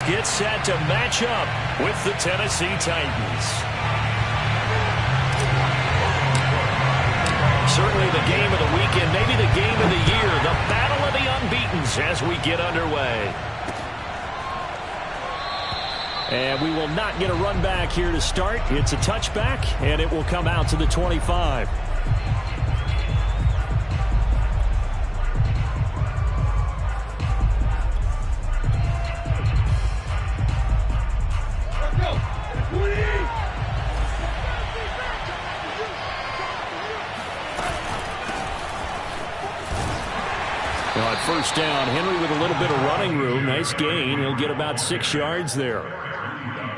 get set to match up with the Tennessee Titans. Certainly the game of the weekend, maybe the game of the year, the battle of the unbeatens as we get underway. And we will not get a run back here to start. It's a touchback, and it will come out to the 25. On first down, Henry with a little bit of running room. Nice gain. He'll get about 6 yards there.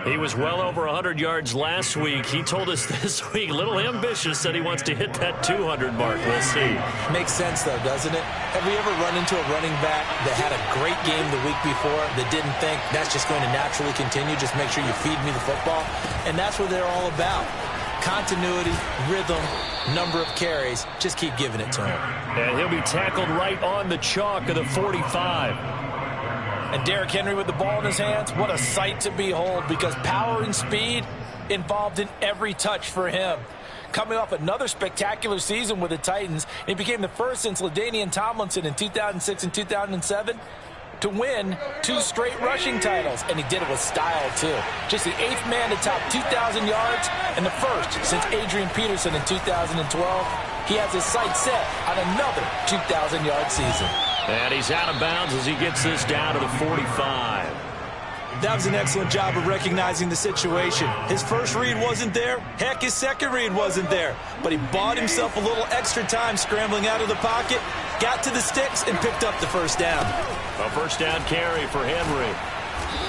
He was well over 100 yards last week. He told us this week, a little ambitious, said he wants to hit that 200 mark. We'll see. Makes sense, though, doesn't it? Have we ever run into a running back that had a great game the week before that didn't think that's just going to naturally continue? Just make sure you feed me the football. And that's what they're all about. Continuity, rhythm, number of carries. Just keep giving it to him. And he'll be tackled right on the chalk of the 45. And Derrick Henry with the ball in his hands, what a sight to behold, because power and speed involved in every touch for him. Coming off another spectacular season with the Titans, he became the first since LaDainian Tomlinson in 2006 and 2007 to win 2 straight rushing titles, and he did it with style, too. Just the 8th man to top 2,000 yards and the first since Adrian Peterson in 2012. He has his sights set on another 2,000-yard season. And he's out of bounds as he gets this down to the 45. That was an excellent job of recognizing the situation. His first read wasn't there. Heck, his second read wasn't there. But he bought himself a little extra time scrambling out of the pocket, got to the sticks, and picked up the first down. A first down carry for Henry.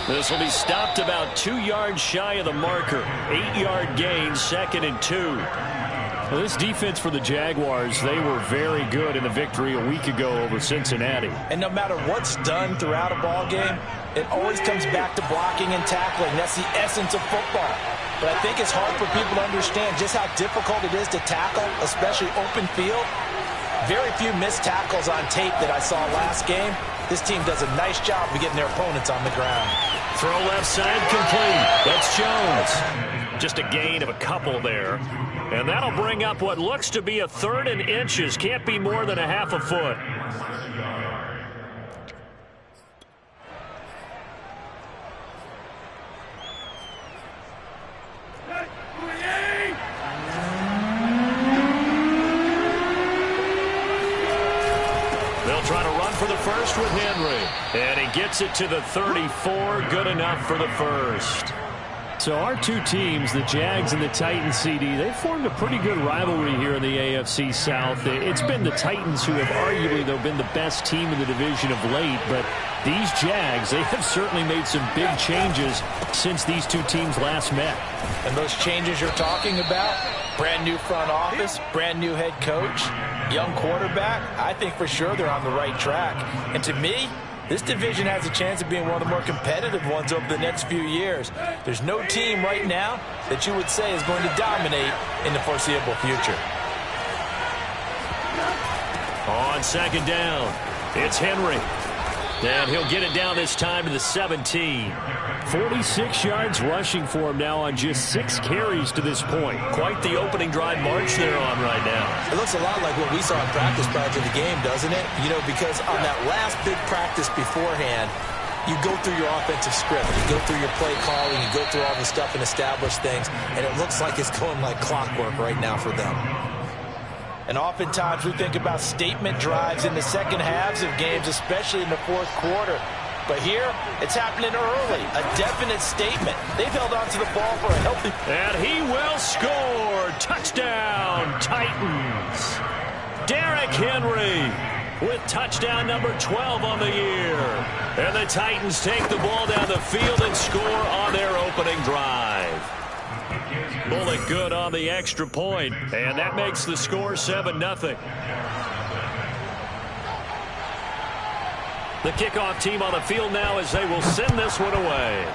This will be stopped about 2 yards shy of the marker. 8-yard gain, 2nd and 2. Well, this defense for the Jaguars, they were very good in the victory a week ago over Cincinnati. And no matter what's done throughout a ball game, it always comes back to blocking and tackling. That's the essence of football. But I think it's hard for people to understand just how difficult it is to tackle, especially open field. Very few missed tackles on tape that I saw last game. This team does a nice job of getting their opponents on the ground. Throw left side complete. That's Jones. Just a gain of a couple there. And that'll bring up what looks to be a 3rd and inches. Can't be more than a half a foot. They'll try to run for the first with Henry. And he gets it to the 34. Good enough for the first. So our two teams, the Jags and the Titans, CD, they formed a pretty good rivalry here in the AFC South. It's been the Titans who have arguably, though, been the best team in the division of late. But these Jags, they have certainly made some big changes since these two teams last met. And those changes you're talking about, brand new front office, brand new head coach, young quarterback, I think for sure they're on the right track. And to me, this division has a chance of being one of the more competitive ones over the next few years. There's no team right now that you would say is going to dominate in the foreseeable future. On 2nd down, it's Henry. And he'll get it down this time to the 17. 46 yards rushing for him now on just 6 carries to this point. Quite the opening drive march they're on right now. It looks a lot like what we saw in practice prior to the game, doesn't it? You know, because on that last big practice beforehand, you go through your offensive script, you go through your play calling, you go through all the stuff and establish things, and it looks like it's going like clockwork right now for them. And oftentimes we think about statement drives in the second halves of games, especially in the fourth quarter. But here, it's happening early. A definite statement. They've held on to the ball for a healthy... And he will score. Touchdown, Titans. Derrick Henry with touchdown number 12 on the year. And the Titans take the ball down the field and score on their opening drive. Bullet good on the extra point, and that makes the score 7-0. The kickoff team on the field now as they will send this one away.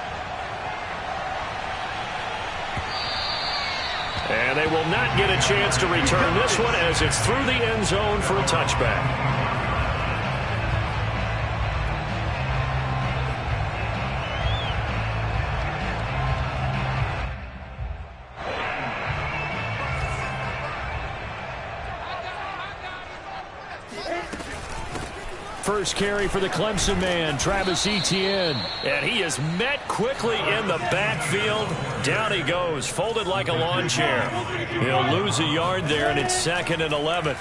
And they will not get a chance to return this one as it's through the end zone for a touchback. first carry for the Clemson man, Travis Etienne. And he is met quickly in the backfield. Down he goes, folded like a lawn chair. He'll lose a yard there, and it's 2nd and 11.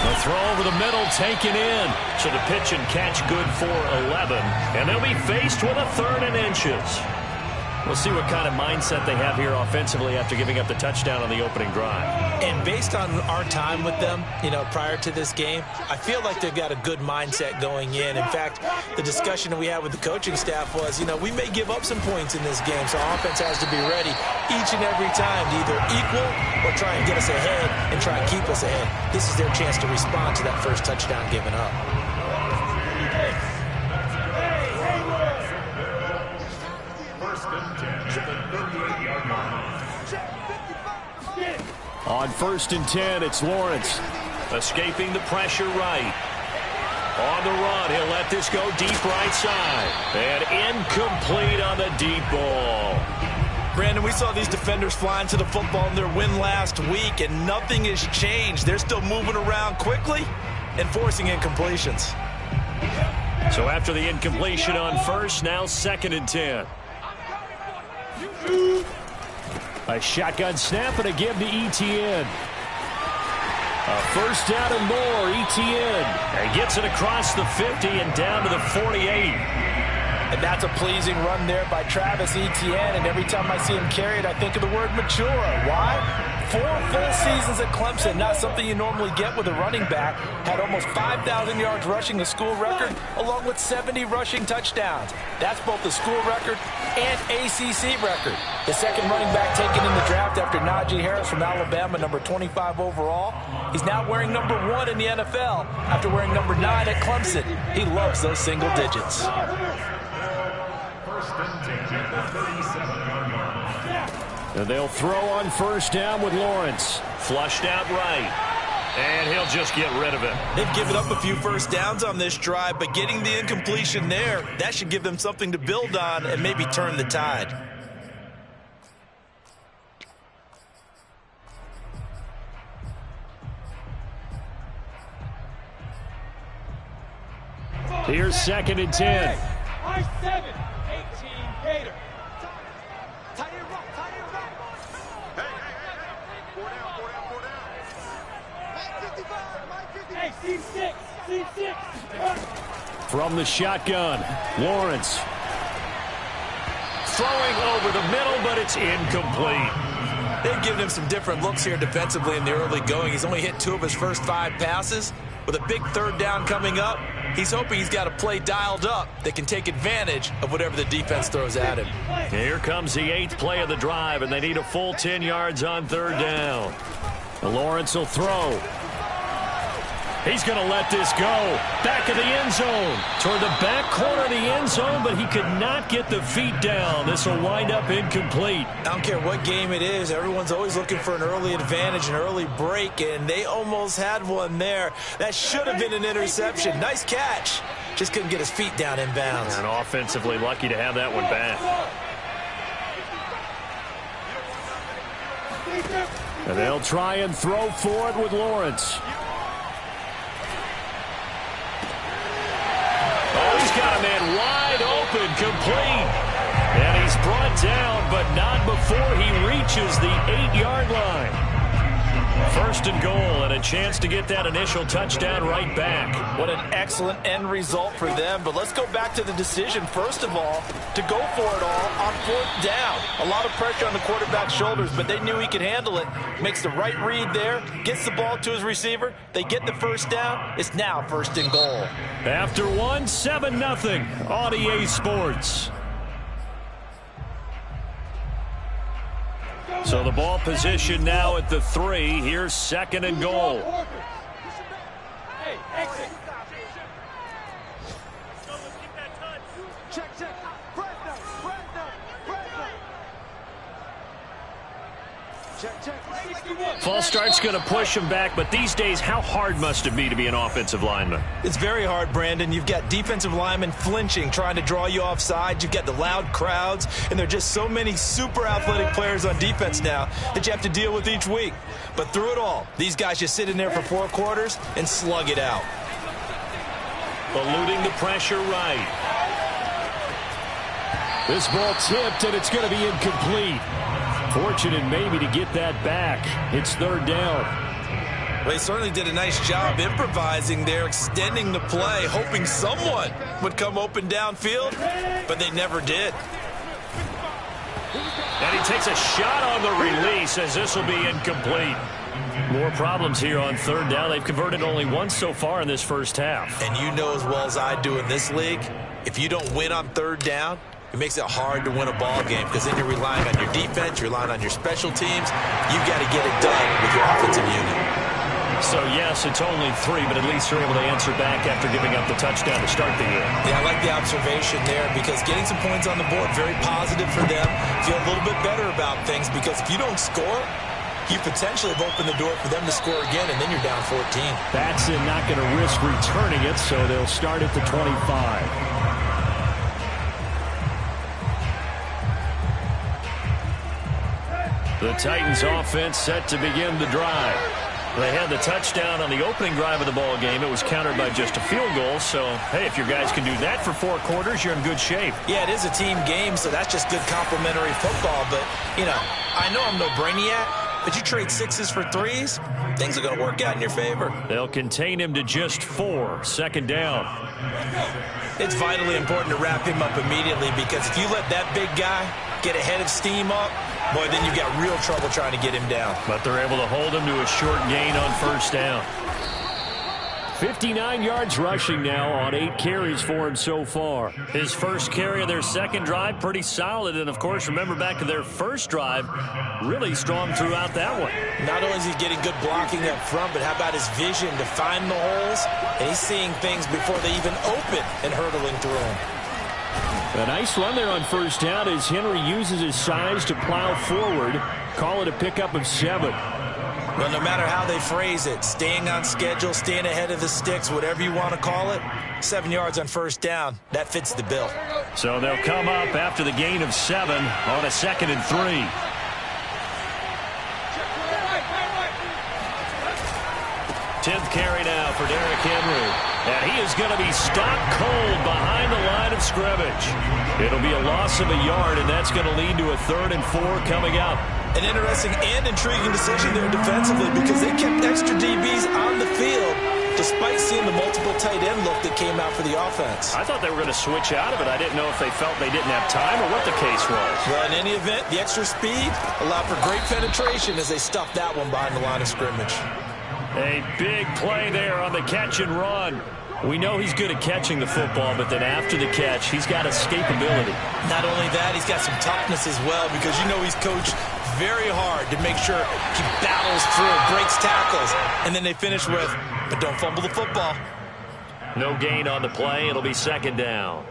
The throw over the middle, taken in. So the pitch and catch good for 11. And they'll be faced with a 3rd and inches. We'll see what kind of mindset they have here offensively after giving up the touchdown on the opening drive. And based on our time with them, prior to this game, I feel like they've got a good mindset going in. In fact, the discussion that we had with the coaching staff was, we may give up some points in this game, so our offense has to be ready each and every time to either equal or try and get us ahead and try and keep us ahead. This is their chance to respond to that first touchdown given up. On 1st and 10, it's Lawrence. Escaping the pressure right. On the run, he'll let this go deep right side. And incomplete on the deep ball. Brandon, we saw these defenders flying to the football in their win last week, and nothing has changed. They're still moving around quickly and forcing incompletions. So after the incompletion on 1st, now 2nd and 10. A shotgun snap and a give to Etienne. A 1st down and more, Etienne. And gets it across the 50 and down to the 48. And that's a pleasing run there by Travis Etienne. And every time I see him carry it, I think of the word mature. Why? 4 full seasons at Clemson, not something you normally get with a running back. Had almost 5,000 yards rushing, the school record, along with 70 rushing touchdowns. That's both the school record and ACC record. The second running back taken in the draft after Najee Harris from Alabama, number 25 overall. He's now wearing number 1 in the NFL after wearing number 9 at Clemson. He loves those single digits. And they'll throw on 1st down with Lawrence. Flushed out right. And he'll just get rid of it. They've given up a few first downs on this drive, but getting the incompletion there, that should give them something to build on and maybe turn the tide. Here's 2nd and 10. I-7, 18, Gator. Hey, C6, C6. From the shotgun, Lawrence. Throwing over the middle, but it's incomplete. They've given him some different looks here defensively in the early going. He's only hit 2 of his first 5 passes. With a big 3rd down coming up, he's hoping he's got a play dialed up that can take advantage of whatever the defense throws at him. Here comes the 8th play of the drive, and they need a full 10 yards on 3rd down. Lawrence will throw. He's going to let this go. Back of the end zone. Toward the back corner of the end zone, but he could not get the feet down. This will wind up incomplete. I don't care what game it is. Everyone's always looking for an early advantage, an early break, and they almost had one there. That should have been an interception. Nice catch. Just couldn't get his feet down inbounds. And offensively lucky to have that one back. And they'll try and throw for it with Lawrence. He's got a man wide open, complete. And he's brought down, but not before he reaches the 8-yard line. 1st and goal, and a chance to get that initial touchdown right back. What an excellent end result for them. But let's go back to the decision, first of all, to go for it all on 4th down. A lot of pressure on the quarterback's shoulders, but they knew he could handle it. Makes the right read there, gets the ball to his receiver. They get the 1st down. It's now 1st and goal. After 1, 7-0 on EA Sports. So the ball position now at the 3. Here's 2nd and goal. Hey, exit. Check. Press False start's going to push him back, but these days, how hard must it be to be an offensive lineman? It's very hard, Brandon. You've got defensive linemen flinching, trying to draw you offside. You've got the loud crowds, and there are just so many super athletic players on defense now that you have to deal with each week. But through it all, these guys just sit in there for 4 quarters and slug it out. Eluding the pressure right. This ball tipped, and it's going to be incomplete. Fortunate maybe to get that back. It's 3rd down. Well, he certainly did a nice job improvising there, extending the play, hoping someone would come open downfield, but they never did. And he takes a shot on the release as this will be incomplete. More problems here on 3rd down. They've converted only once so far in this first half. And you know as well as I do in this league, if you don't win on 3rd down, it makes it hard to win a ball game because then you're relying on your defense, you're relying on your special teams. You've got to get it done with your offensive unit. So, yes, it's only 3, but at least they're able to answer back after giving up the touchdown to start the year. Yeah, I like the observation there because getting some points on the board, very positive for them. Feel a little bit better about things because if you don't score, you potentially have opened the door for them to score again, and then you're down 14. Batson not going to risk returning it, so they'll start at the 25. The Titans offense set to begin the drive. They had the touchdown on the opening drive of the ball game. It was countered by just a field goal. So, hey, if your guys can do that for 4 quarters, you're in good shape. Yeah, it is a team game, so that's just good complementary football. But, you know, I know I'm no brainiac, but you trade 6s for 3s, things are going to work out in your favor. They'll contain him to just 4. 2nd down. It's vitally important to wrap him up immediately because if you let that big guy get ahead of steam up, boy, then you've got real trouble trying to get him down. But they're able to hold him to a short gain on 1st down. 59 yards rushing now on 8 carries for him so far. His first carry of their 2nd drive, pretty solid. And, of course, remember back to their first drive, really strong throughout that one. Not only is he getting good blocking up front, but how about his vision to find the holes? And he's seeing things before they even open and hurdling through them. A nice run there on 1st down as Henry uses his size to plow forward. Call it a pickup of 7. Well, no matter how they phrase it, staying on schedule, staying ahead of the sticks, whatever you want to call it, 7 yards on 1st down, that fits the bill. So they'll come up after the gain of 7 on a 2nd and 3. 10th carry now for Derrick Henry. And he is going to be stopped cold behind the line of scrimmage. It'll be a loss of a yard, and that's going to lead to a 3rd and 4 coming up. An interesting and intriguing decision there defensively because they kept extra DBs on the field despite seeing the multiple tight end look that came out for the offense. I thought they were going to switch out of it. I didn't know if they felt they didn't have time or what the case was. Well, in any event, the extra speed allowed for great penetration as they stuffed that one behind the line of scrimmage. A big play there on the catch and run. We know he's good at catching the football, but then after the catch, he's got escapability. Not only that, he's got some toughness as well because you know he's coached very hard to make sure he battles through, breaks tackles, and then they finish with, but don't fumble the football. No gain on the play. It'll be 2nd down.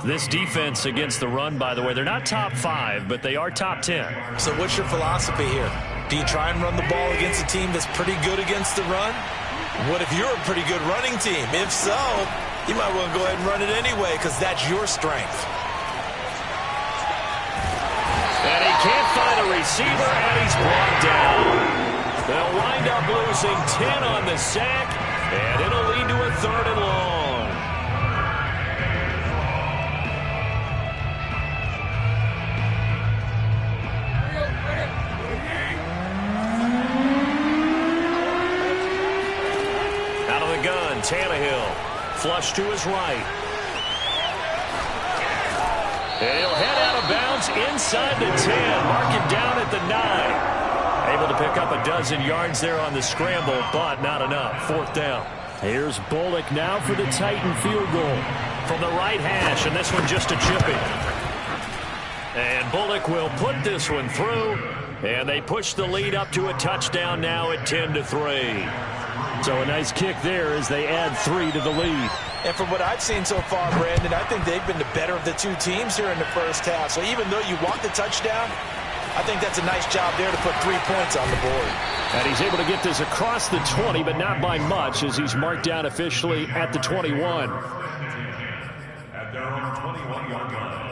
This defense against the run, by the way, they're not top 5, but they are top 10. So what's your philosophy here? Do you try and run the ball against a team that's pretty good against the run? What if you're a pretty good running team? If so, you might want to go ahead and run it anyway because that's your strength. And he can't find a receiver, and he's brought down. They'll wind up losing 10 on the sack, and it'll lead to a 3rd and long. Tannehill, flush to his right. And he'll head out of bounds inside the 10. Mark him down at the 9. Able to pick up a dozen yards there on the scramble, but not enough. 4th down. Here's Bullock now for the Titan field goal. From the right hash, and this one just a chipping. And Bullock will put this one through, and they push the lead up to a touchdown now at 10-3. So a nice kick there as they add 3 to the lead. And from what I've seen so far, Brandon, I think they've been the better of the two teams here in the first half. So even though you want the touchdown, I think that's a nice job there to put 3 points on the board. And he's able to get this across the 20, but not by much, as he's marked down officially at the 21. At their own 21-yard line.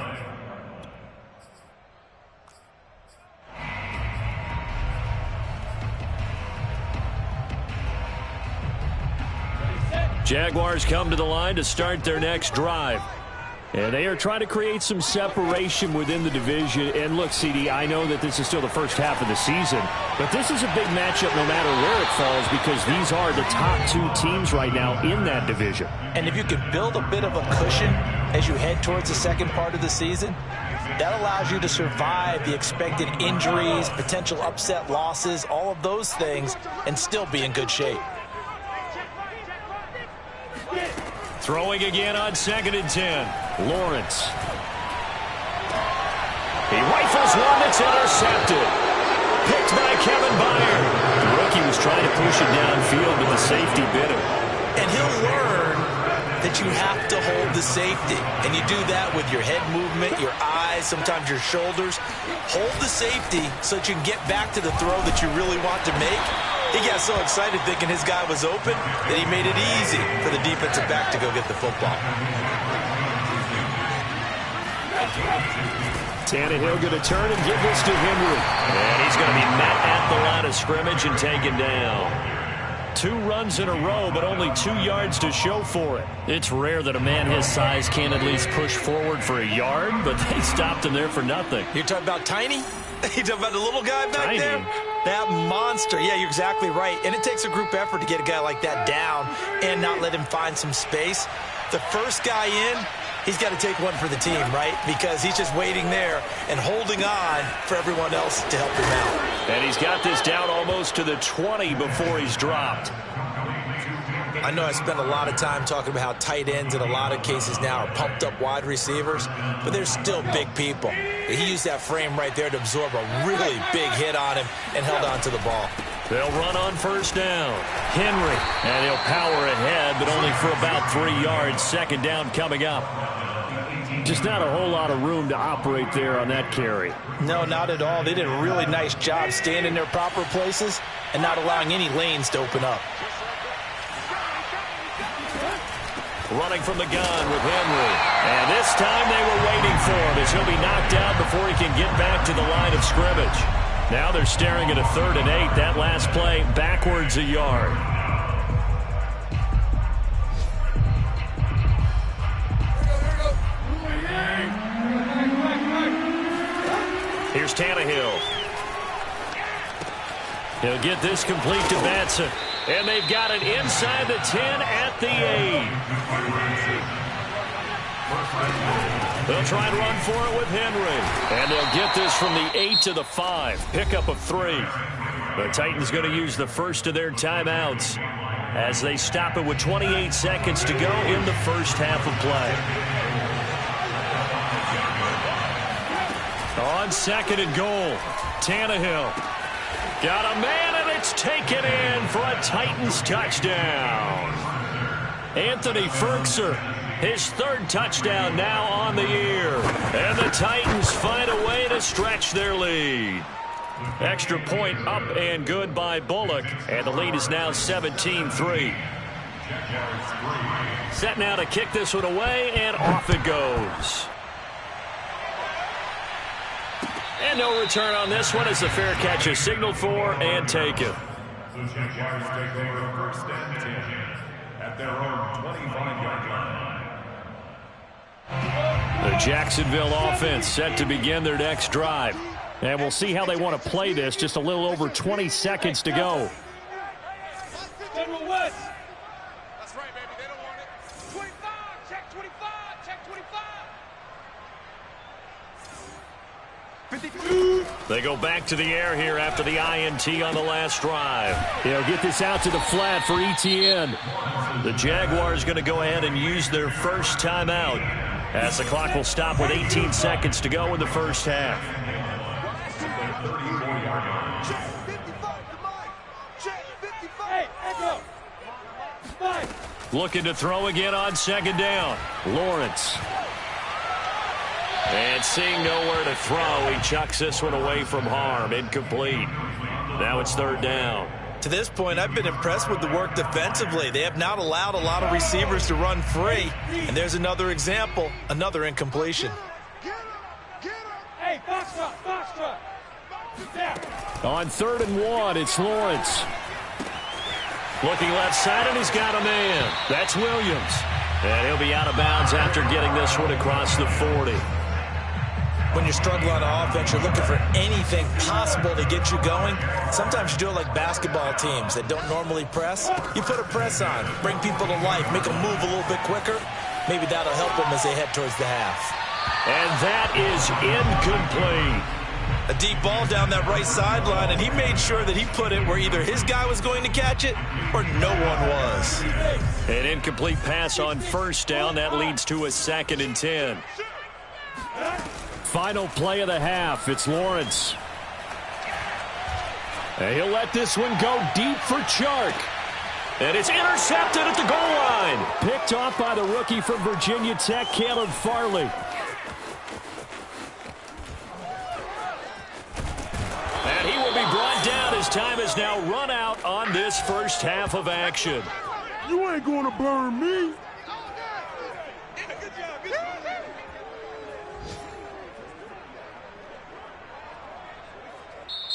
Jaguars come to the line to start their next drive. And they are trying to create some separation within the division. And look, CD, I know that this is still the first half of the season, but this is a big matchup no matter where it falls, because these are the top 2 teams right now in that division. And if you can build a bit of a cushion as you head towards the second part of the season, that allows you to survive the expected injuries, potential upset losses, all of those things, and still be in good shape. Throwing again on 2nd and 10. Lawrence. He rifles one that's intercepted. Picked by Kevin Byard. The rookie was trying to push it downfield, but the safety bit him. And he'll learn that you have to hold the safety. And you do that with your head movement, your eyes, sometimes your shoulders. Hold the safety so that you can get back to the throw that you really want to make. He got so excited thinking his guy was open that he made it easy for the defensive back to go get the football. Tannehill going to turn and give this to Henry. And he's going to be met at the line of scrimmage and taken down. 2 runs in a row, but only 2 yards to show for it. It's rare that a man his size can at least push forward for a yard, but they stopped him there for nothing. You're talking about Tiny? You talking about the little guy back Tiny. there? That monster. Yeah, you're exactly right. And it takes a group effort to get a guy like that down and not let him find some space. The first guy in, he's got to take one for the team, right? Because he's just waiting there and holding on for everyone else to help him out. And he's got this down almost to the 20 before he's dropped. I know I spent a lot of time talking about how tight ends in a lot of cases now are pumped up wide receivers, but they're still big people. He used that frame right there to absorb a really big hit on him and held on to the ball. They'll run on 1st down. Henry, and he'll power ahead, but only for about 3 yards. 2nd down coming up. Just not a whole lot of room to operate there on that carry. No, not at all. They did a really nice job staying in their proper places and not allowing any lanes to open up. Running from the gun with Henry. And this time they were waiting for him, as he'll be knocked out before he can get back to the line of scrimmage. Now they're staring at a 3rd and 8. That last play backwards a yard. Here's Tannehill. He'll get this complete to Batson. And they've got it inside the 10 at the 8. They'll try and run for it with Henry. And they'll get this from the 8 to the 5. Pickup of 3. The Titans going to use the first of their timeouts as they stop it with 28 seconds to go in the first half of play. On 2nd and goal, Tannehill. Got a man, and it's taken in for a Titans touchdown. Anthony Ferkser, his 3rd touchdown now on the year. And the Titans find a way to stretch their lead. Extra point up and good by Bullock. And the lead is now 17-3. Set now to kick this one away, and off it goes. And no return on this one as the fair catch is signaled for and taken. The Jaguars take over 1st and 10 at their own 25-yard line. The Jacksonville offense set to begin their next drive. And we'll see how they want to play this. Just a little over 20 seconds to go. General West. That's right, baby. They don't want it. 25. Check 25. Check 25. 52. They go back to the air here after the INT on the last drive. They'll get this out to the flat for ETN. The Jaguars going to go ahead and use their first timeout as the clock will stop with 18 seconds to go in the first half. Hey, Echo. Spike. Looking to throw again on 2nd down. Lawrence. And seeing nowhere to throw, he chucks this one away from harm. Incomplete. Now it's third down. To this point, I've been impressed with the work defensively. They have not allowed a lot of receivers to run free. And there's another example, another incompletion. Hey, box truck, box truck. On 3rd and 1, it's Lawrence. Looking left side, and he's got a man. That's Williams. And he'll be out of bounds after getting this one across the 40. When you're struggling on offense, you're looking for anything possible to get you going. Sometimes you do it like basketball teams that don't normally press. You put a press on, bring people to life, make them move a little bit quicker. Maybe that'll help them as they head towards the half. And that is incomplete. A deep ball down that right sideline, and he made sure that he put it where either his guy was going to catch it or no one was. An incomplete pass on first down. That leads to a 2nd and 10. Final play of the half. It's Lawrence. And he'll let this one go deep for Chark. And it's intercepted at the goal line. Picked off by the rookie from Virginia Tech, Caleb Farley. And he will be brought down as time has now run out on this first half of action. You ain't gonna burn me.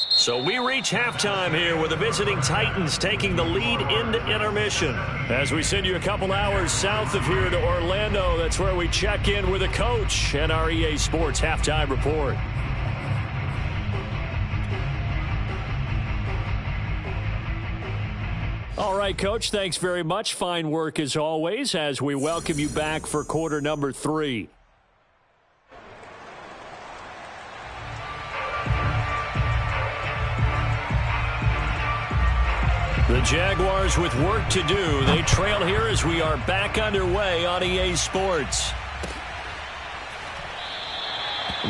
So we reach halftime here with the visiting Titans taking the lead into intermission. As we send you a couple hours south of here to Orlando, that's where we check in with the coach and our EA Sports halftime report. All right, Coach, thanks very much. Fine work as always as we welcome you back for quarter number 3. The Jaguars with work to do. They trail here as we are back underway on EA Sports.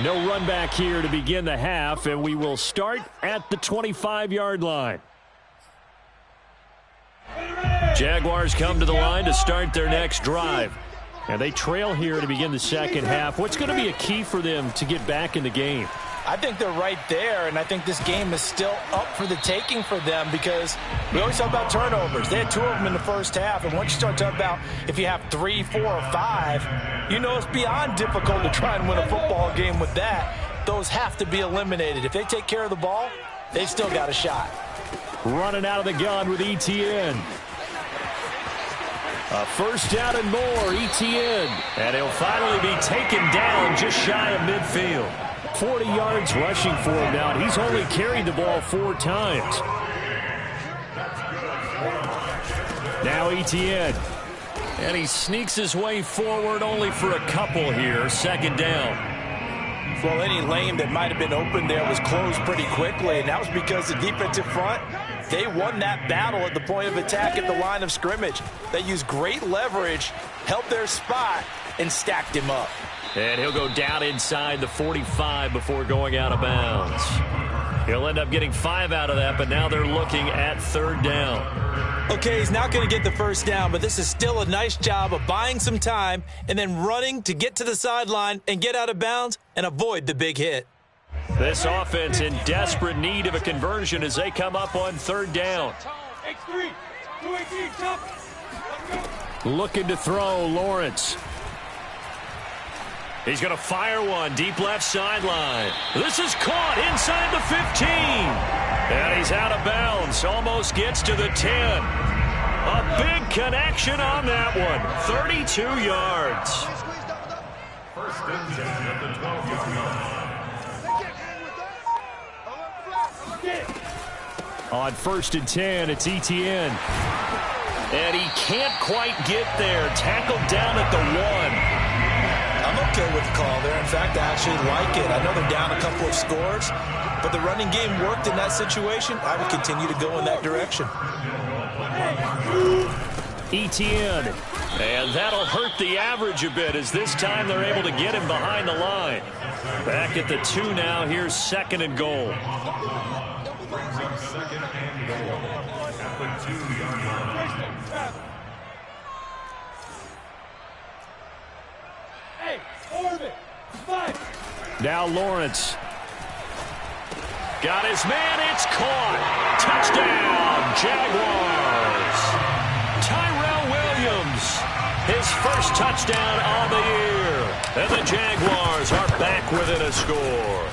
No run back here to begin the half, and we will start at the 25-yard line. Jaguars come to the line to start their next drive. And they trail here to begin the second half. What's going to be a key for them to get back in the game? I think they're right there, and I think this game is still up for the taking for them because we always talk about turnovers. They had 2 of them in the first half, and once you start talking about if you have 3, 4, or 5, you know it's beyond difficult to try and win a football game with that. Those have to be eliminated. If they take care of the ball, they've still got a shot. Running out of the gun with Etienne. A first down and more, Etienne. And he'll finally be taken down just shy of midfield. 40 yards rushing for him now. He's only carried the ball 4 times. Now Etienne. And he sneaks his way forward only for a couple here. 2nd down. Well, any lane that might have been open there was closed pretty quickly, and that was because the defensive front, they won that battle at the point of attack at the line of scrimmage. They used great leverage, held their spot, and stacked him up. And he'll go down inside the 45 before going out of bounds. He'll end up getting 5 out of that, but now they're looking at 3rd down. Okay, he's not going to get the first down, but this is still a nice job of buying some time and then running to get to the sideline and get out of bounds and avoid the big hit. This offense in desperate need of a conversion as they come up on 3rd down. X3, 218, jump. Looking to throw, Lawrence. He's going to fire one deep left sideline. This is caught inside the 15. And he's out of bounds. Almost gets to the 10. A big connection on that one. 32 yards. First and 10 at the 12-yard line. On 1st and 10, it's Etienne. And he can't quite get there. Tackled down at the 1. I'm okay with the call there. In fact, I actually like it. I know they're down a couple of scores, but the running game worked in that situation. I would continue to go in that direction. Etienne. And that'll hurt the average a bit as this time they're able to get him behind the line. Back at the 2 now. Here's 2nd and goal. Second and goal at the 2-yard line. Hey, orbit, 5. Now Lawrence. Got his man. It's caught. Touchdown, Jaguars. Tyrell Williams, his first touchdown on the year. And the Jaguars are back within a score.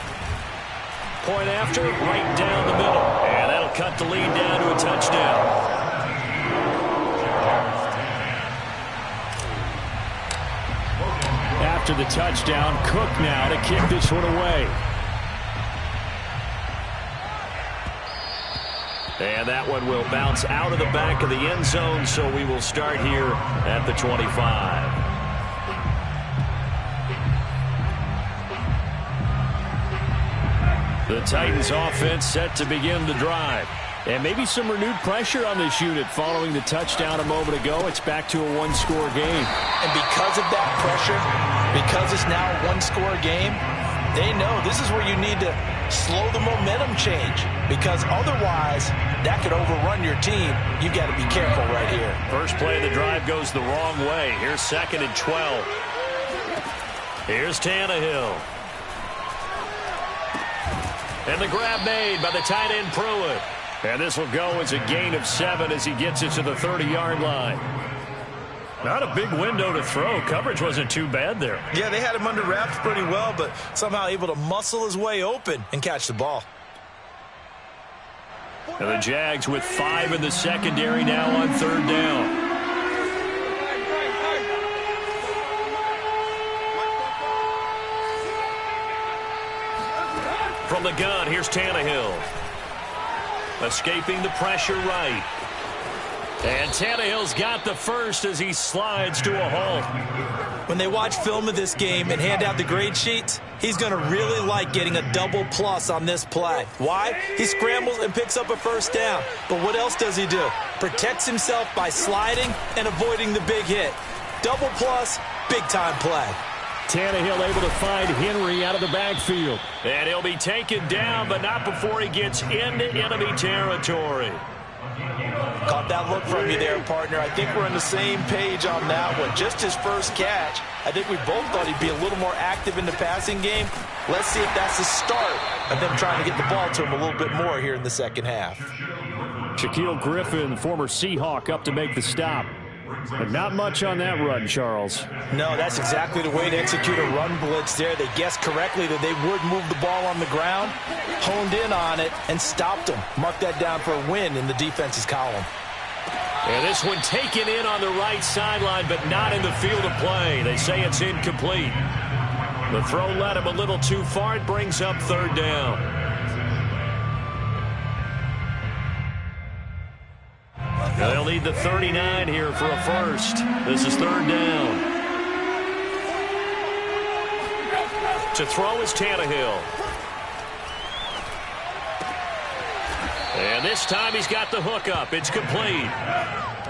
Point after, right down the middle. And that'll cut the lead down to a touchdown. After the touchdown, Cook now to kick this one away. And that one will bounce out of the back of the end zone, so we will start here at the 25. The Titans offense set to begin the drive. And maybe some renewed pressure on this unit following the touchdown a moment ago. It's back to a one-score game. And because of that pressure, because it's now a one-score game, they know this is where you need to slow the momentum change, because otherwise that could overrun your team. You've got to be careful right here. First play of the drive goes the wrong way. Here's 2nd and 12. Here's Tannehill. And the grab made by the tight end Pruitt. And this will go as a gain of 7 as he gets it to the 30-yard line. Not a big window to throw. Coverage wasn't too bad there. Yeah, they had him under wraps pretty well, but somehow able to muscle his way open and catch the ball. And the Jags with 5 in the secondary now on 3rd down. From the gun, here's Tannehill. Escaping the pressure right. And Tannehill's got the first as he slides to a halt. When they watch film of this game and hand out the grade sheets, he's going to really like getting a double plus on this play. Why? He scrambles and picks up a first down. But what else does he do? Protects himself by sliding and avoiding the big hit. Double plus, big-time play. Tannehill able to find Henry out of the backfield. And he'll be taken down, but not before he gets into enemy territory. Caught that look from you there, partner. I think we're on the same page on that one. Just his first catch. I think we both thought he'd be a little more active in the passing game. Let's see if that's the start of them trying to get the ball to him a little bit more here in the second half. Shaquille Griffin, former Seahawk, up to make the stop. But not much on that run, Charles. No, that's exactly the way to execute a run blitz there. They guessed correctly that they would move the ball on the ground, honed in on it, and stopped them. Mark that down for a win in the defense's column. And this one taken in on the right sideline, but not in the field of play. They say it's incomplete. The throw led him a little too far. It brings up 3rd down. They'll need the 39 here for a first. This is 3rd down. To throw is Tannehill. And this time he's got the hook up. It's complete.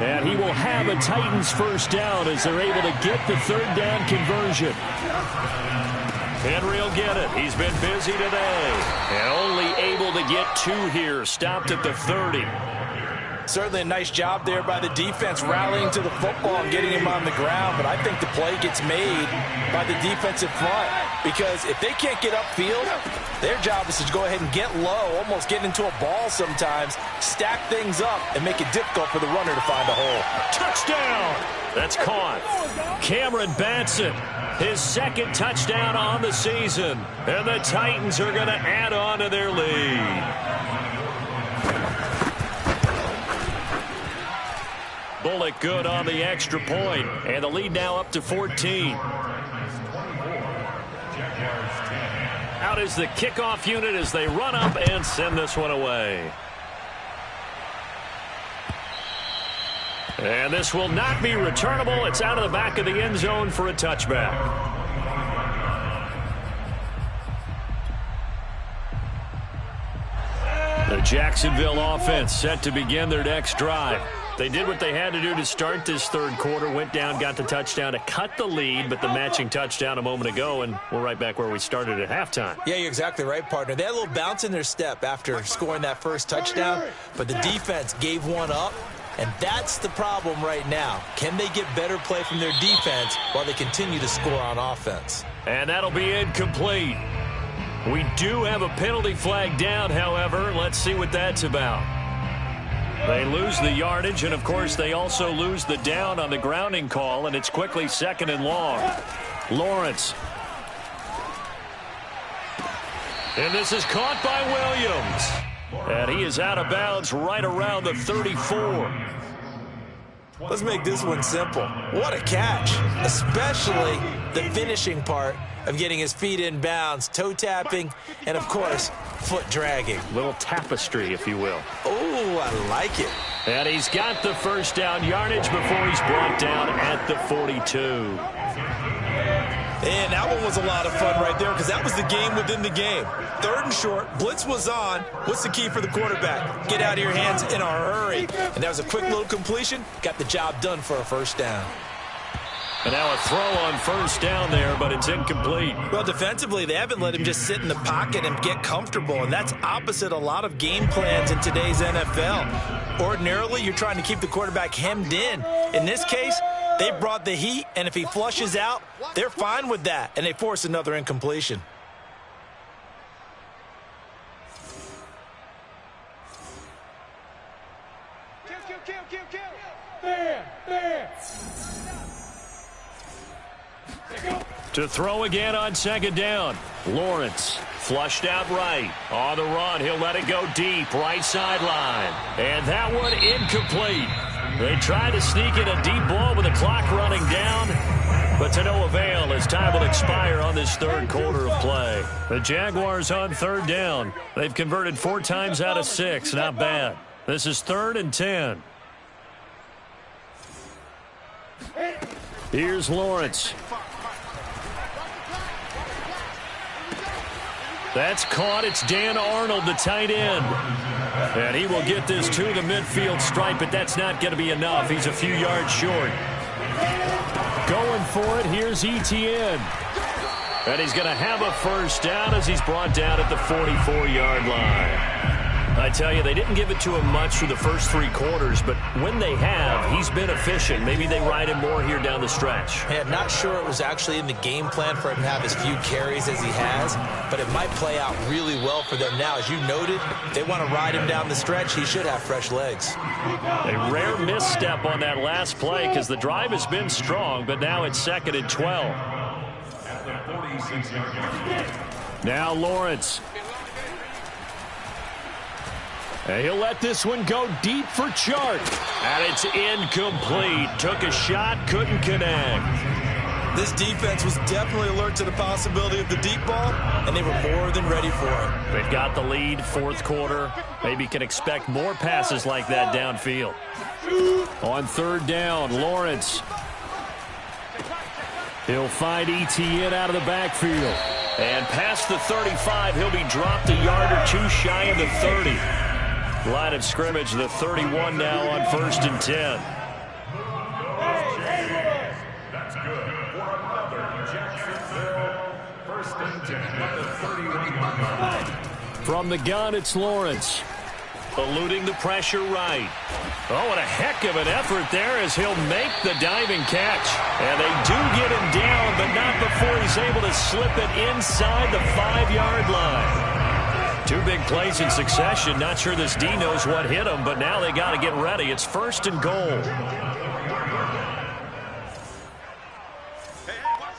And he will have a Titans first down as they're able to get the 3rd down conversion. Henry will get it. He's been busy today. And only able to get 2 here. Stopped at the 30. Certainly a nice job there by the defense rallying to the football and getting him on the ground, but I think the play gets made by the defensive front, because if they can't get upfield, their job is to go ahead and get low, almost get into a ball sometimes, stack things up, and make it difficult for the runner to find a hole. Touchdown! That's caught. Cameron Batson, his 2nd touchdown on the season, and the Titans are going to add on to their lead. Bullock good on the extra point, and the lead now up to 14. Out is the kickoff unit as they run up and send this one away. And this will not be returnable. It's out of the back of the end zone for a touchback. The Jacksonville offense set to begin their next drive. They did what they had to do to start this 3rd quarter, went down, got the touchdown to cut the lead, but the matching touchdown a moment ago, and we're right back where we started at halftime. Yeah, you're exactly right, partner. They had a little bounce in their step after scoring that first touchdown, but the defense gave one up, and that's the problem right now. Can they get better play from their defense while they continue to score on offense? And that'll be incomplete. We do have a penalty flag down, however. Let's see what that's about. They lose the yardage, and, of course, they also lose the down on the grounding call, and it's quickly 2nd and long. Lawrence. And this is caught by Williams. And he is out of bounds right around the 34. Let's make this one simple. What a catch, especially the finishing part of getting his feet in bounds, toe tapping, and, of course, foot dragging. Little tapestry, if you will. Oh, I like it. And he's got the first down yardage before he's brought down at the 42. And that one was a lot of fun right there because that was the game within the game. 3rd and short, blitz was on. What's the key for the quarterback? Get out of your hands in a hurry. And that was a quick little completion. Got the job done for a first down. And now a throw on first down there, but it's incomplete. Well, defensively, they haven't let him just sit in the pocket and get comfortable, and that's opposite a lot of game plans in today's NFL. Ordinarily, you're trying to keep the quarterback hemmed in. In this case, they brought the heat, and if he flushes out, they're fine with that, and they force another incompletion. Kill. There. To throw again on 2nd down. Lawrence flushed out right. On the run, he'll let it go deep, right sideline. And that one incomplete. They tried to sneak in a deep ball with the clock running down, but to no avail as time will expire on this 3rd quarter of play. The Jaguars on 3rd down. They've converted 4 times out of 6. Not bad. This is 3rd and 10. Here's Lawrence. That's caught. It's Dan Arnold, the tight end. And he will get this to the midfield stripe, but that's not going to be enough. He's a few yards short. Going for it, here's Etienne. And he's going to have a first down as he's brought down at the 44-yard line. I tell you, they didn't give it to him much through the first 3 quarters, but when they have, he's been efficient. Maybe they ride him more here down the stretch. Yeah, not sure it was actually in the game plan for him to have as few carries as he has, but it might play out really well for them now. As you noted, they want to ride him down the stretch. He should have fresh legs. A rare misstep on that last play because the drive has been strong, but now it's 2nd and 12. Now Lawrence. And he'll let this one go deep for Chark. And it's incomplete. Took a shot, couldn't connect. This defense was definitely alert to the possibility of the deep ball, and they were more than ready for it. They've got the lead, 4th quarter. Maybe can expect more passes like that downfield. On 3rd down, Lawrence. He'll find Etienne out of the backfield. And past the 35, he'll be dropped a yard or 2 shy of the 30. Line of scrimmage, the 31 now on 1st and 10. That's good for another Jacksonville 1st and 10 at the 31-yard line. From the gun, it's Lawrence. Eluding the pressure right. Oh, and a heck of an effort there as he'll make the diving catch. And they do get him down, but not before he's able to slip it inside the 5-yard line. 2 big plays in succession. Not sure this D knows what hit him, but now they got to get ready. It's 1st and goal. Hey, watch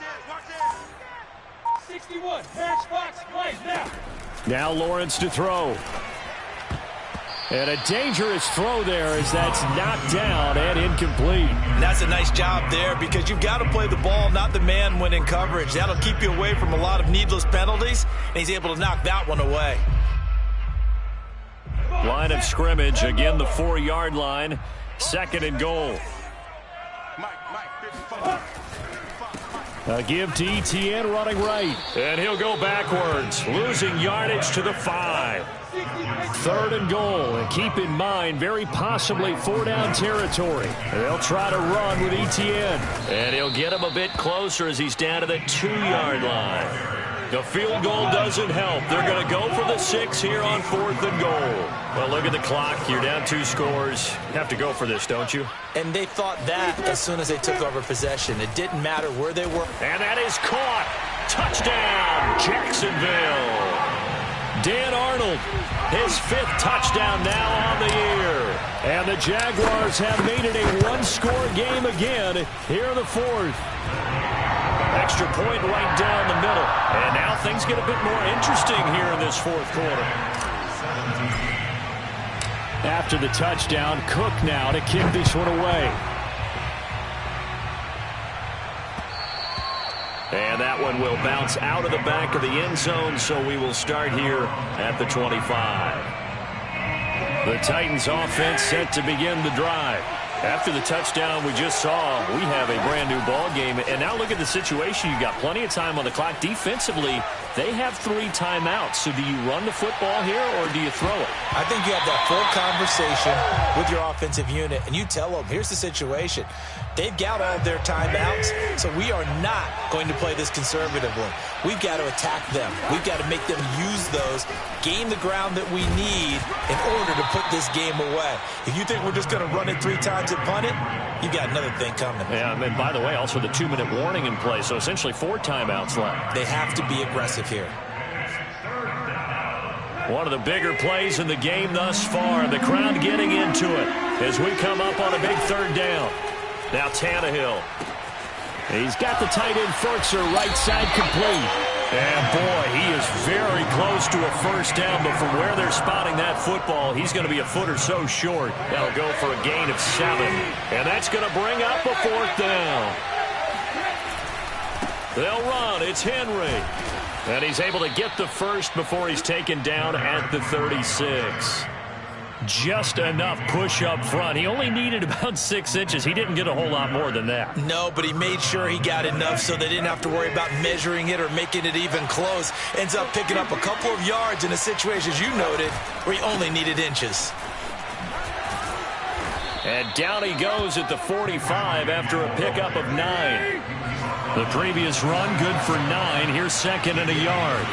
this. 61, match box, right now. Now Lawrence to throw. And a dangerous throw there as that's knocked down and incomplete. And that's a nice job there because you've got to play the ball, not the man when in coverage. That'll keep you away from a lot of needless penalties, and he's able to knock that one away. Line of scrimmage, again the 4-yard line, 2nd and goal. A give to Etienne running right. And he'll go backwards, losing yardage to the 5. 3rd and goal. And keep in mind, very possibly 4-down territory. They'll try to run with Etienne. And he'll get him a bit closer as he's down to the 2-yard line. The field goal doesn't help. They're going to go for the 6 here on 4th and goal. Well, look at the clock. You're down 2 scores. You have to go for this, don't you? And they thought that as soon as they took over possession. It didn't matter where they were. And that is caught. Touchdown, Jacksonville. field. His 5th touchdown now on the year. And the Jaguars have made it a one-score game again here in the 4th. Extra point right down the middle. And now things get a bit more interesting here in this 4th quarter. After the touchdown, Cook now to kick this one away. And that one will bounce out of the back of the end zone, so we will start here at the 25. The Titans offense set to begin the drive. After the touchdown we just saw, we have a brand new ball game. And now look at the situation. You got plenty of time on the clock. Defensively, they have 3 timeouts. So do you run the football here or do you throw it? I think you have that full conversation with your offensive unit, and you tell them, here's the situation. They've got all their timeouts, so we are not going to play this conservatively. We've got to attack them. We've got to make them use those, gain the ground that we need in order to put this game away. If you think we're just going to run it 3 times and punt it, you got another thing coming. Yeah, and by the way, also the 2-minute warning in play, so essentially 4 timeouts left. They have to be aggressive here. One of the bigger plays in the game thus far. The crowd getting into it as we come up on a big 3rd down. Now Tannehill. He's got the tight end Furtzer right side complete. And boy, he is very close to a 1st down, but from where they're spotting that football, he's going to be a foot or so short. That'll go for a gain of 7. And that's going to bring up a 4th down. They'll run. It's Henry. And he's able to get the 1st before he's taken down at the 36. Just enough push up front. He only needed about 6 inches. He didn't get a whole lot more than that. No, but he made sure he got enough so they didn't have to worry about measuring it or making it even close. Ends up picking up a couple of yards in a situation, as you noted, where he only needed inches. And down he goes at the 45 after a pickup of 9. The previous run, good for 9. Here's 2nd and a yard.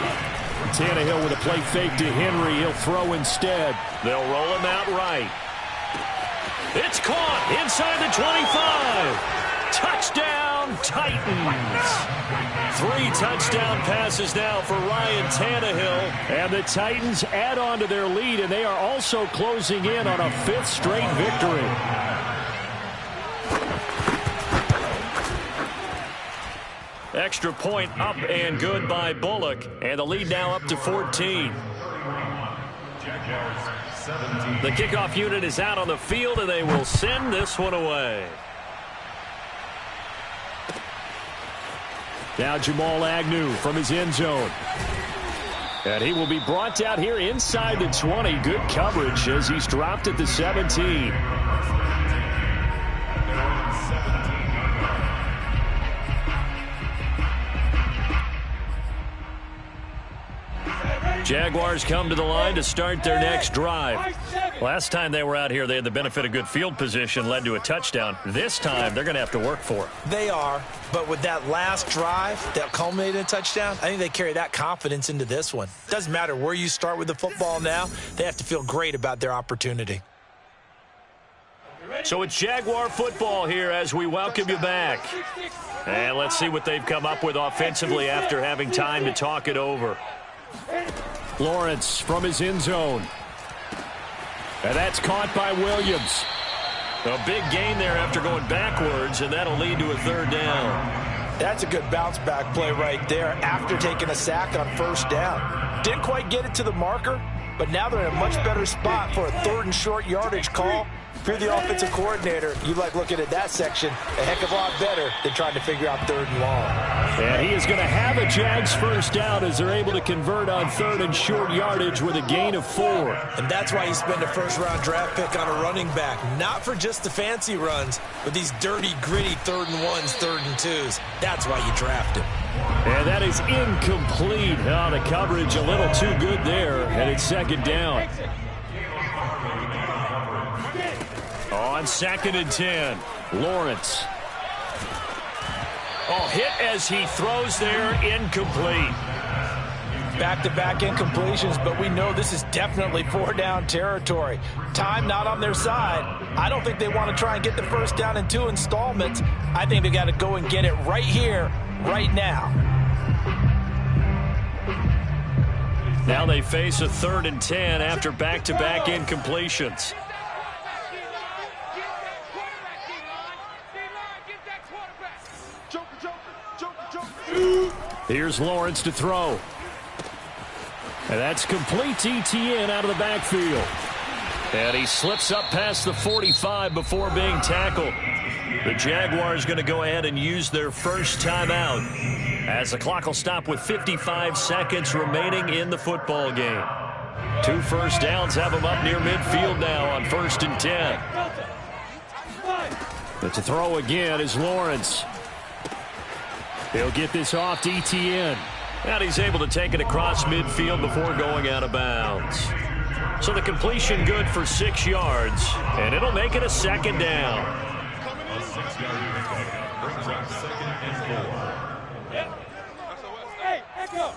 Tannehill with a play fake to Henry. He'll throw instead. They'll roll him out right. It's caught inside the 25. Touchdown, Titans. 3 touchdown passes now for Ryan Tannehill. And the Titans add on to their lead, and they are also closing in on a 5th straight victory. Extra point up and good by Bullock. And the lead now up to 14. The kickoff unit is out on the field, and they will send this one away. Now Jamal Agnew from his end zone. And he will be brought down here inside the 20. Good coverage as he's dropped at the 17. Jaguars come to the line to start their next drive. Last time they were out here, they had the benefit of good field position, led to a touchdown. This time, they're going to have to work for it. They are, but with that last drive that culminated in a touchdown, I think they carry that confidence into this one. Doesn't matter where you start with the football now, they have to feel great about their opportunity. So it's Jaguar football here as we welcome you back. And let's see what they've come up with offensively after having time to talk it over. Lawrence from his end zone. And that's caught by Williams. A big gain there after going backwards, and that'll lead to a 3rd down. That's a good bounce-back play right there after taking a sack on 1st down. Didn't quite get it to the marker, but now they're in a much better spot for a 3rd and short yardage call. If you're the offensive coordinator, you like looking at that section a heck of a lot better than trying to figure out 3rd and long. And he is going to have a Jags 1st down as they're able to convert on 3rd and short yardage with a gain of 4. And that's why you spend a 1st-round draft pick on a running back. Not for just the fancy runs, but these dirty, gritty 3rd and 1s, 3rd and 2s. That's why you draft him. And that is incomplete. Oh, the coverage a little too good there, and it's 2nd down. On 2nd and 10, Lawrence. Oh, hit as he throws there, incomplete. Back-to-back incompletions, but we know this is definitely 4-down territory. Time not on their side. I don't think they want to try and get the 1st down in 2 installments. I think they got to go and get it right here, right now. Now they face a 3rd and 10 after back-to-back incompletions. Here's Lawrence to throw. And that's complete to Etienne out of the backfield. And he slips up past the 45 before being tackled. The Jaguars going to go ahead and use their first timeout as the clock will stop with 55 seconds remaining in the football game. 2 first downs have them up near midfield now on 1st and 10. But to throw again is Lawrence. He'll get this off to Etienne. And he's able to take it across midfield before going out of bounds. So the completion good for 6 yards, and it'll make it a 2nd down. A 6-yard pickup brings up 2nd and 4. Hey, echo.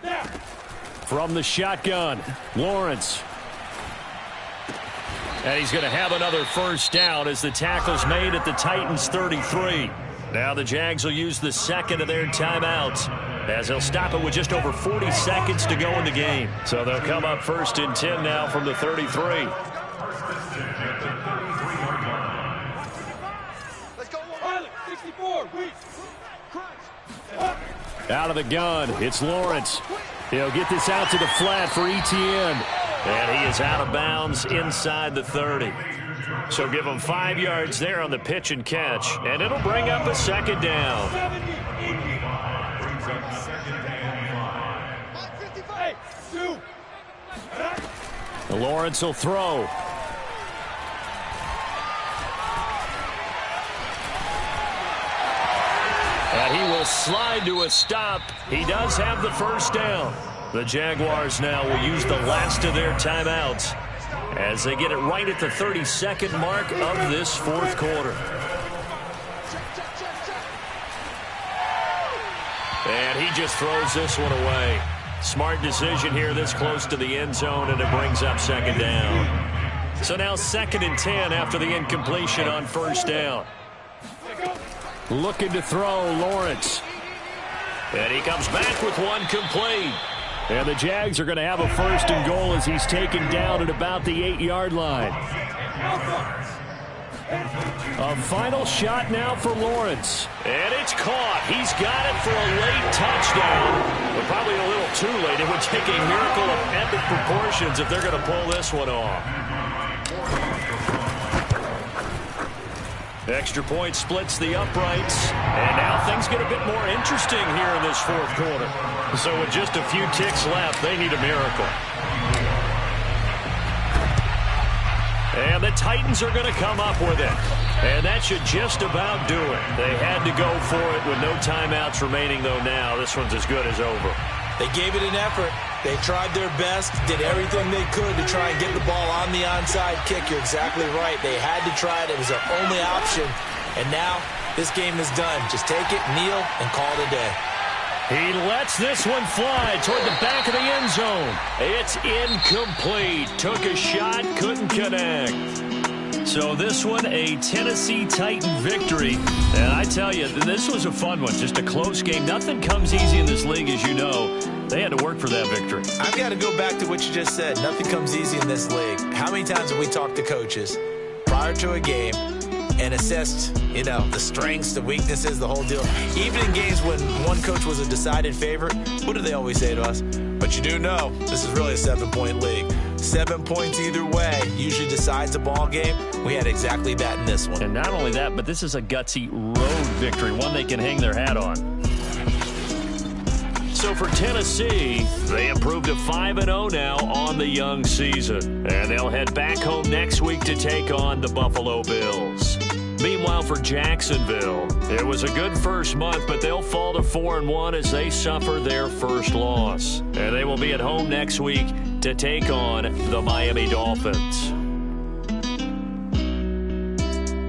Now. From the shotgun, Lawrence. And he's going to have another first down as the tackle's made at the Titans' 33. Now the Jags will use the 2nd of their timeouts as they'll stop it with just over 40 seconds to go in the game. So they'll come up 1st and 10 now from the 33. Let's go, Pilot, 64, out of the gun, it's Lawrence. He'll get this out to the flat for Etienne. And he is out of bounds inside the 30. So give him 5 yards there on the pitch and catch, and it'll bring up a 2nd down. Brings up 2nd and 5. Lawrence will throw. And he will slide to a stop. He does have the first down. The Jaguars now will use the last of their timeouts as they get it right at the 32nd mark of this 4th quarter. And he just throws this one away. Smart decision here this close to the end zone, and it brings up 2nd down. So now 2nd and 10 after the incompletion on 1st down. Looking to throw, Lawrence. And he comes back with one complete. And the Jags are going to have a 1st and goal as he's taken down at about the 8-yard line. A final shot now for Lawrence. And it's caught. He's got it for a late touchdown. But probably a little too late. It would take a miracle of epic proportions if they're going to pull this one off. Extra point splits the uprights. And now things get a bit more interesting here in this 4th quarter. So with just a few ticks left, they need a miracle. And the Titans are going to come up with it. And that should just about do it. They had to go for it with no timeouts remaining, though now this one's as good as over. They gave it an effort. They tried their best, did everything they could to try and get the ball on the onside kick. You're exactly right. They had to try it. It was their only option. And now this game is done. Just take it, kneel, and call it a day. He lets this one fly toward the back of the end zone. It's incomplete. Took a shot, couldn't connect. So this one, a Tennessee Titan victory. And I tell you, this was a fun one. Just a close game. Nothing comes easy in this league, as you know. They had to work for that victory. I've got to go back to what you just said. Nothing comes easy in this league. How many times have we talked to coaches prior to a game and assessed, the strengths, the weaknesses, the whole deal? Even in games when one coach was a decided favorite, what do they always say to us? But you do know, this is really a 7-point league. 7 points either way usually decides a ball game. We had exactly that in this one. And not only that, but this is a gutsy road victory, one they can hang their hat on. So for Tennessee, they improved to 5-0 now on the young season. And they'll head back home next week to take on the Buffalo Bills. Meanwhile, for Jacksonville, it was a good first month, but they'll fall to 4-1 as they suffer their first loss. And they will be at home next week to take on the Miami Dolphins.